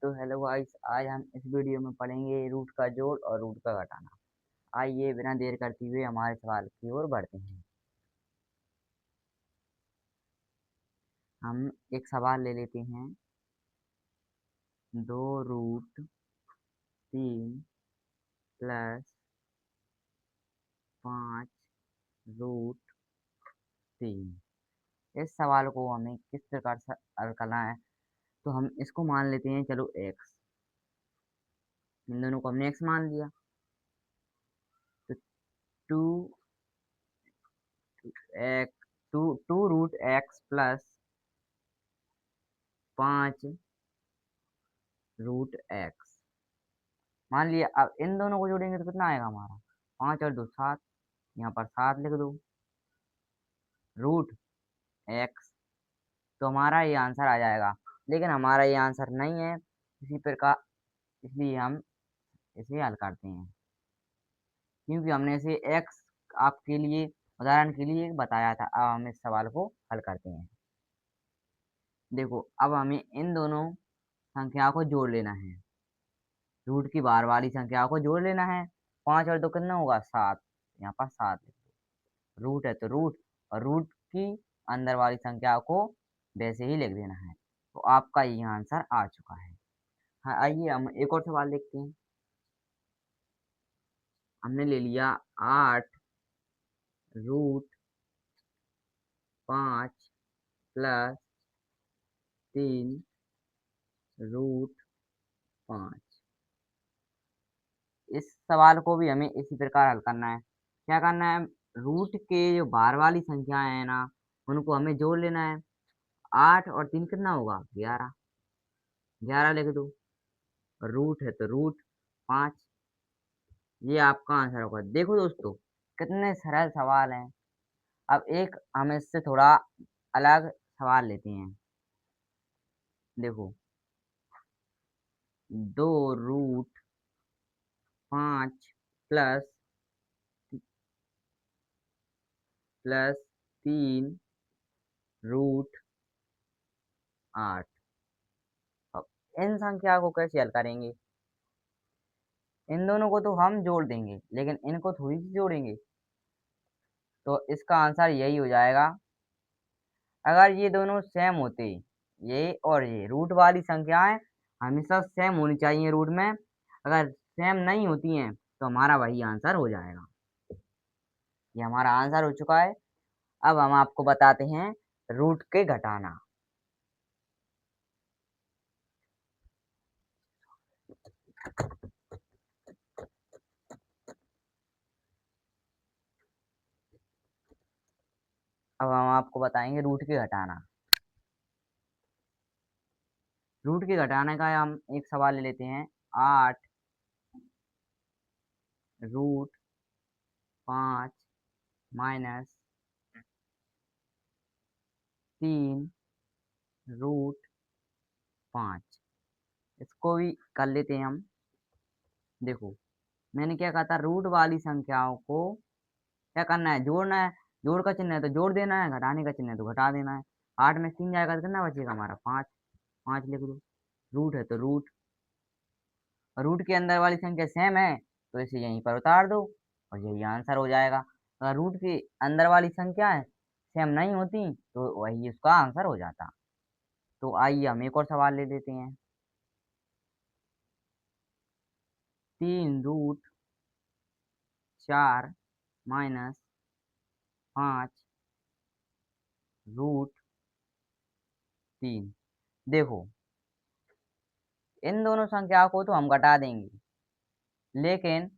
तो hello guys, आज हम इस वीडियो में पढ़ेंगे रूट का जोड़ और रूट का घटाना। आइए बिना देर करते हुए हमारे सवाल की ओर बढ़ते हैं। हम एक सवाल ले लेते हैं। 2√3 + 5√3। इस सवाल को हमें किस प्रकार से हल करना है, तो हम इसको मान लेते हैं। चलो एक्स, इन दोनों को हमने एक्स मान लिया। तो two X two root X plus 5√x मान लिया। अब इन दोनों को जोड़ेंगे तो कितना आएगा हमारा? 5 और 2 7, यहाँ पर 7 लिख दो रूट एक्स। तो हमारा ये आंसर आ जाएगा, लेकिन हमारा ये आंसर नहीं है। इसी प्रकार इसलिए हम इसे हल करते हैं, क्योंकि हमने इसे एक्स आपके लिए उदाहरण के लिए बताया था। अब हम इस सवाल को हल करते हैं। देखो, अब हमें इन दोनों संख्याओं को जोड़ लेना है। रूट की बाहर वाली संख्याओं को जोड़ लेना है। 5 और 2 कितना होगा? 7, यहाँ पर 7 लिख दो। रूट है तो रूट, और रूट की अंदर वाली संख्या को वैसे ही लिख देना है। तो आपका ये आंसर आ चुका है। हाँ, आइए हम एक और सवाल देखते हैं। हमने ले लिया 8√5 + 3√5। इस सवाल को भी हमें इसी प्रकार हल करना है। क्या करना है? रूट के जो बाहर वाली संख्याएं हैं ना, उनको हमें जोड़ लेना है। 8 और 3 कितना होगा? 11। 11 लिख दो। रूट है तो रूट 5। ये आपका आंसर होगा। देखो दोस्तों, कितने सरल सवाल हैं। अब एक हम इससे थोड़ा अलग सवाल लेते हैं। देखो, 2√5 प्लस 3√8। अब इन संख्या को कैसे हल करेंगे? इन दोनों को तो हम जोड़ देंगे, लेकिन इनको थोड़ी सी जोड़ेंगे। तो इसका आंसर यही हो जाएगा। अगर ये दोनों सेम होते, ये और ये रूट वाली संख्याएं हमेशा सेम होनी चाहिए रूट में। अगर सेम नहीं होती हैं तो हमारा वही आंसर हो जाएगा। ये हमारा आंसर हो चुका है। अब हम आपको बताते हैं रूट के घटाना। अब हम आपको बताएंगे रूट के घटाना। रूट के घटाने का हम एक सवाल ले लेते हैं। 8√5 - 3√5। इसको भी कर लेते हैं हम। देखो, मैंने क्या कहा था? रूट वाली संख्याओं को क्या करना है? जोड़ना है। जोड़ का चिन्ह है तो जोड़ देना है, घटाने का चिन्ह है तो घटा देना है। 8 में 3 जाएगा तो कितना बचेगा हमारा? 5। 5 लिख दो। रूट है तो रूट, और रूट के अंदर वाली संख्या सेम है तो इसे यहीं पर उतार दो और यही आंसर हो जाएगा। अगर रूट के अंदर वाली संख्या है सेम नहीं होती तो वही उसका आंसर हो जाता। तो आइए हम एक और सवाल ले लेते हैं। 3√4 - 5√3। देखो, इन दोनों संख्याओं को तो हम घटा देंगे, लेकिन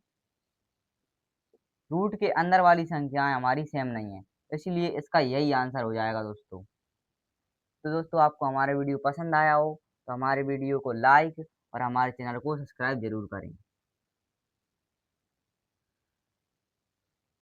रूट के अंदर वाली संख्याएं हमारी सेम नहीं है, इसलिए इसका यही आंसर हो जाएगा दोस्तों। तो दोस्तों, आपको हमारा वीडियो पसंद आया हो तो हमारे वीडियो को लाइक और हमारे चैनल को सब्सक्राइब जरूर करें।